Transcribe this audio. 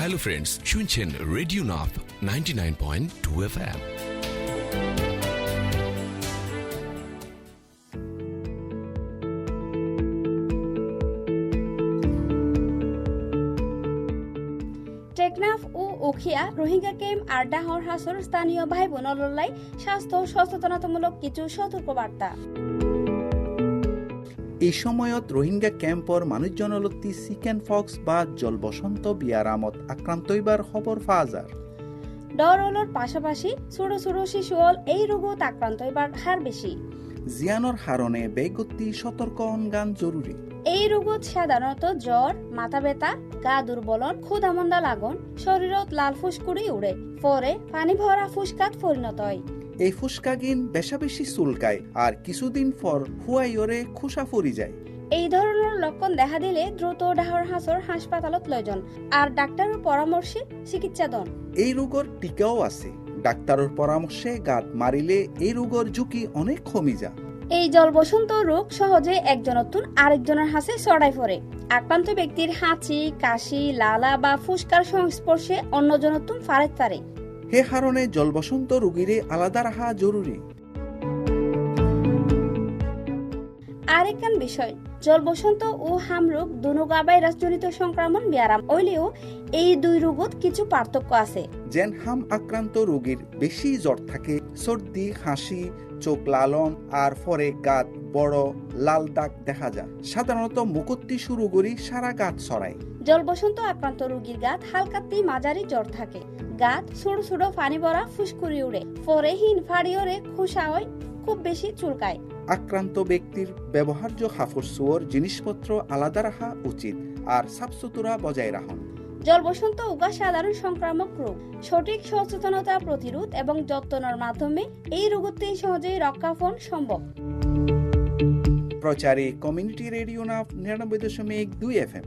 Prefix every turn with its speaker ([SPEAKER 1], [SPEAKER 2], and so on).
[SPEAKER 1] Hello friends, শুনছেন radio Nath 99.2 FM।
[SPEAKER 2] Teknaf ও Ukhia Rohingya camp আর ডাহর হাসর স্থানীয় ভাই বোনলাই স্বাস্থ্য সচেতনতামূলক কিছু সতর্কবার্তা।
[SPEAKER 3] এই সময়ত রোহিঙ্গা ক্যাম্পর মানুষজনলতি চিকেন ফক্স বা জলবসন্ত বিয়ারামত আক্রান্ত হইবার খবর পাওয়া যায়।
[SPEAKER 2] ডরওয়ালোর পাশাপাশি ছোট ছোট শিশুল এই রোগত আক্রান্ত হইবার হার বেশি।
[SPEAKER 3] জিয়ানোর হারণে বেগতি সতর্ক অনগান জরুরি।
[SPEAKER 2] এই রোগত সাধারণত জ্বর, মাথা ব্যথা, গা দুর্বলন, ক্ষুধামন্দা লাগন, শরীরত লাল ফুসকুড়ি উড়ে, পরে পানি ভরা ফুসকাত পরিণত হয়।
[SPEAKER 3] এই ফুসকাগিন বেশা বেশি চুলকায় আর কিছুদিন পর হুয়াইয়রে খুশা পরি যায়।
[SPEAKER 2] এই ধরনের লক্ষণ দেখা দিলে দ্রুত ডাহর হাসর হাসপাতালত লয়জন আর ডাক্তারের পরামর্শে চিকিৎসা দন।
[SPEAKER 3] এই রোগর টিকাও আছে। ডাক্তারের পরামর্শে গাত মারিলে এই রোগর ঝুঁকি অনেক কমি যায়।
[SPEAKER 2] এই জলবসন্ত রোগ সহজে একজনতুন আরেকজনের হাতে ছড়াই পড়ে। আক্রান্ত ব্যক্তির হাঁচি, কাশি, লালা বা ফুসকার সংস্পর্শে অন্যজনতুন ফারেত পারে।
[SPEAKER 3] হে কারণে জলবসন্ত রোগীরে আলাদা রাখা জরুরি।
[SPEAKER 2] আরেকখান বিষয়, জলবসন্ত ও হামরোগ দুনোগা ভাইরাসজনিত সংক্রমণ ব্যারাম হইলেও এই দুই রোগত কিছু পার্থক্য আছে।
[SPEAKER 3] যেন হাম আক্রান্ত রোগীর বেশি জ্বর থাকে, সর্দি, হাসি, চোখ লালন আর পরে গাত বড় লাল দাগ দেখা যায়। সাধারণত মুকত্তি শুরু করি সারা গাত ছড়ায়।
[SPEAKER 2] জলবসন্ত আক্রান্ত রোগীর গাত হালকাতি মাঝারি জ্বর থাকে, গাত ছোট ছোট পানি ভরা ফুসকুড়ি উড়ে, পরে হিন ফাড়িয়রে খুশা হয়, খুব বেশি চুলকায়।
[SPEAKER 3] আক্রান্ত ব্যক্তির ব্যবহার্য কাপড় চোপড় জিনিসপত্র আলাদা রাখা উচিত আর সাফ সুতরা বজায় রাখুন।
[SPEAKER 2] জলবসন্ত উগা সাধারণ সংক্রামক রোগ। সঠিক সচেতনতা, প্রতিরোধ এবং যত্নের মাধ্যমে এই রোগতে সহজেই রক্ষা পাওয়া সম্ভব।
[SPEAKER 3] প্রচারে কমিউনিটি রেডিও নাথ 99.2 FM।